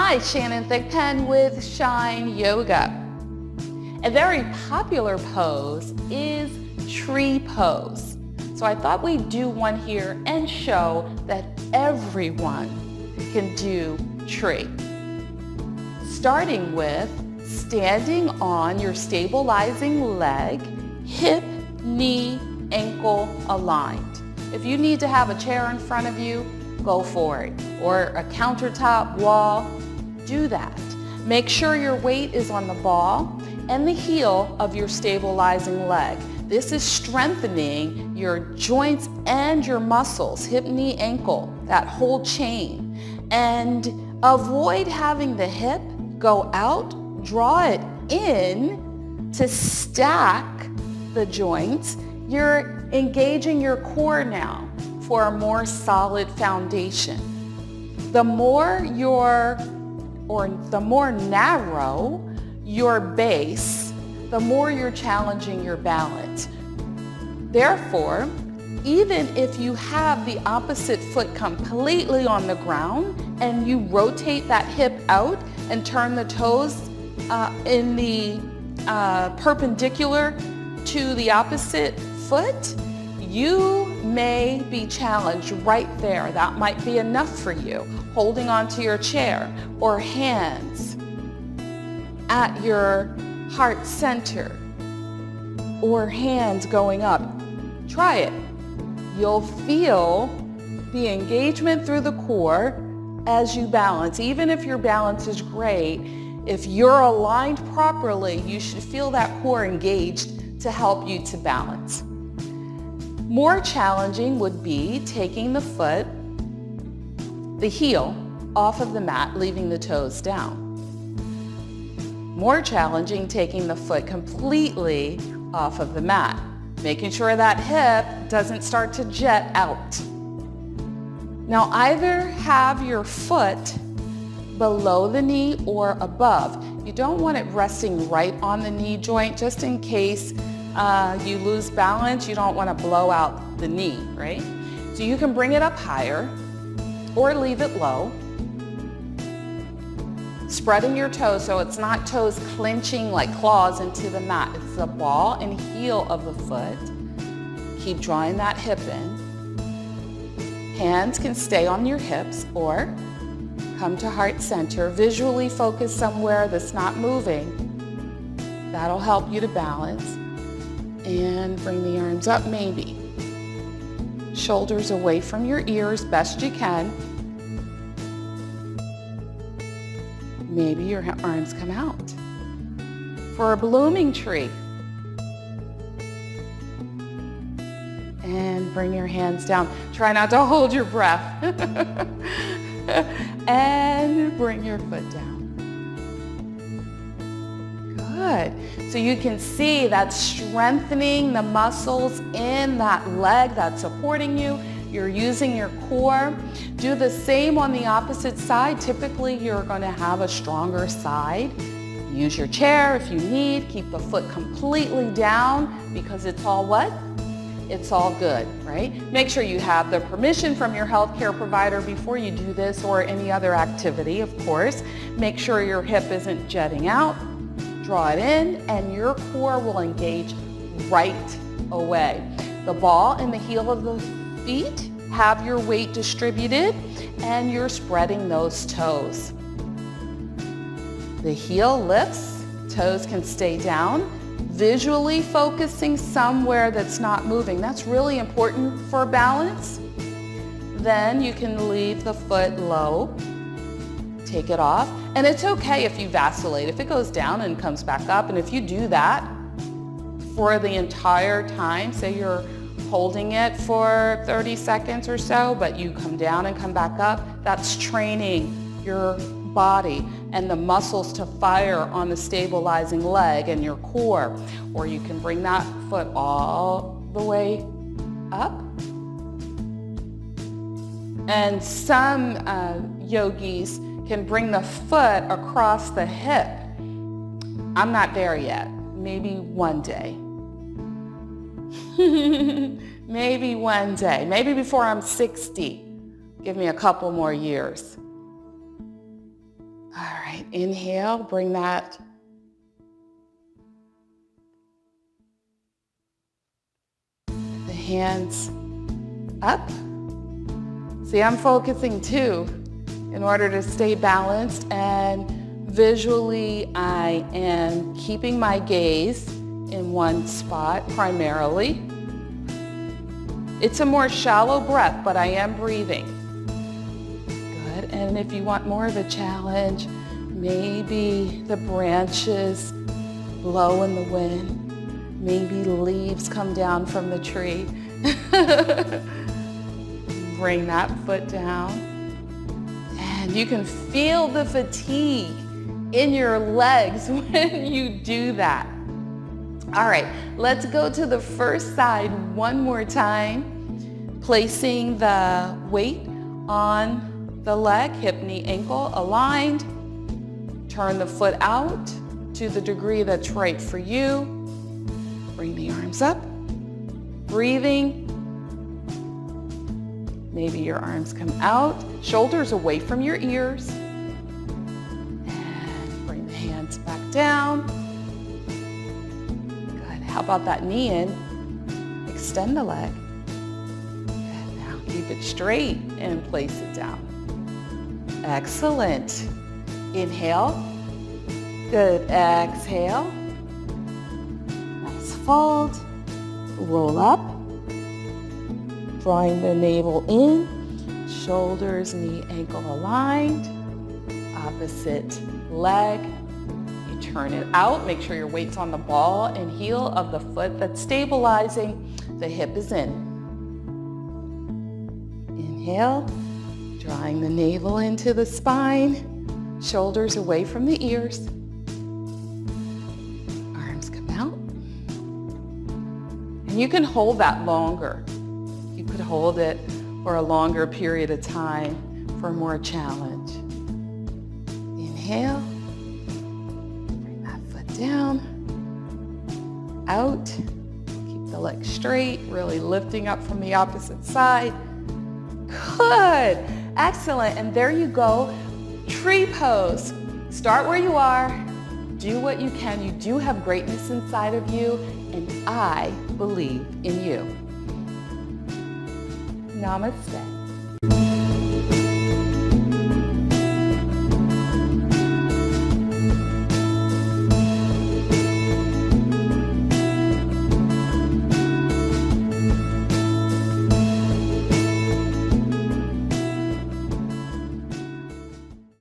Hi, Shannon Thigpen with Shine Yoga. A very popular pose is tree pose. So I thought we'd do one here and show that everyone can do tree. Starting with standing on your stabilizing leg, hip, knee, ankle aligned. If you need to have a chair in front of you, go for it. Or a countertop wall, do that. Make sure your weight is on the ball and the heel of your stabilizing leg. This is strengthening your joints and your muscles, hip, knee, ankle, that whole chain. And avoid having the hip go out, draw it in to stack the joints. You're engaging your core now for a more solid foundation. The more narrow your base, the more you're challenging your balance. Therefore, even if you have the opposite foot completely on the ground and you rotate that hip out and turn the toes in the perpendicular to the opposite foot, you may be challenged right there. That might be enough for you. Holding onto your chair or hands at your heart center or hands going up. Try it. You'll feel the engagement through the core as you balance. Even if your balance is great, if you're aligned properly, you should feel that core engaged to help you to balance. More challenging would be taking the foot, the heel, off of the mat, leaving the toes down. More challenging, taking the foot completely off of the mat, making sure that hip doesn't start to jet out. Now either have your foot below the knee or above. You don't want it resting right on the knee joint just in case you lose balance. You don't want to blow out the knee, right? So you can bring it up higher or leave it low. Spreading your toes so it's not toes clenching like claws into the mat. It's the ball and heel of the foot. Keep drawing that hip in. Hands can stay on your hips or come to heart center. Visually focus somewhere that's not moving. That'll help you to balance. And bring the arms up maybe. Shoulders away from your ears best you can. Maybe your arms come out. For a blooming tree. And bring your hands down. Try not to hold your breath. And bring your foot down. Good. So you can see that's strengthening the muscles in that leg that's supporting you. You're using your core. Do the same on the opposite side. Typically, you're going to have a stronger side. Use your chair if you need. Keep the foot completely down because it's all what? It's all good, right? Make sure you have the permission from your healthcare provider before you do this or any other activity, of course. Make sure your hip isn't jetting out. Draw it in and your core will engage right away. The ball and the heel of the feet have your weight distributed and you're spreading those toes. The heel lifts, toes can stay down, visually focusing somewhere that's not moving. That's really important for balance. Then you can leave the foot low. Take it off. And it's okay if you vacillate. If it goes down and comes back up, and if you do that for the entire time, say you're holding it for 30 seconds or so, but you come down and come back up, that's training your body and the muscles to fire on the stabilizing leg and your core. Or you can bring that foot all the way up. And some yogis can bring the foot across the hip. I'm not there yet. Maybe one day. Maybe one day. Maybe before I'm 60. Give me a couple more years. All right, inhale, bring the hands up. See, I'm focusing too in order to stay balanced, and visually I am keeping my gaze in one spot primarily. It's a more shallow breath, but I am breathing. Good, and if you want more of a challenge, maybe the branches blow in the wind, maybe leaves come down from the tree. Bring that foot down. And you can feel the fatigue in your legs when you do that. All right, let's go to the first side one more time, placing the weight on the leg, hip, knee, ankle aligned. Turn the foot out to the degree that's right for you. Bring the arms up, breathing. Maybe your arms come out, shoulders away from your ears. And bring the hands back down. Good. How about that knee in? Extend the leg. And now keep it straight and place it down. Excellent. Inhale. Good. Exhale. Nice fold. Roll up. Drawing the navel in, shoulders, knee, ankle aligned. Opposite leg. You turn it out. Make sure your weight's on the ball and heel of the foot that's stabilizing. The hip is in. Inhale, drawing the navel into the spine, shoulders away from the ears. Arms come out. And you can hold that longer. You could hold it for a longer period of time for more challenge. Inhale, bring that foot down, out, keep the leg straight, really lifting up from the opposite side. Good, excellent, and there you go, tree pose. Start where you are, do what you can. You do have greatness inside of you, and I believe in you. Namaste.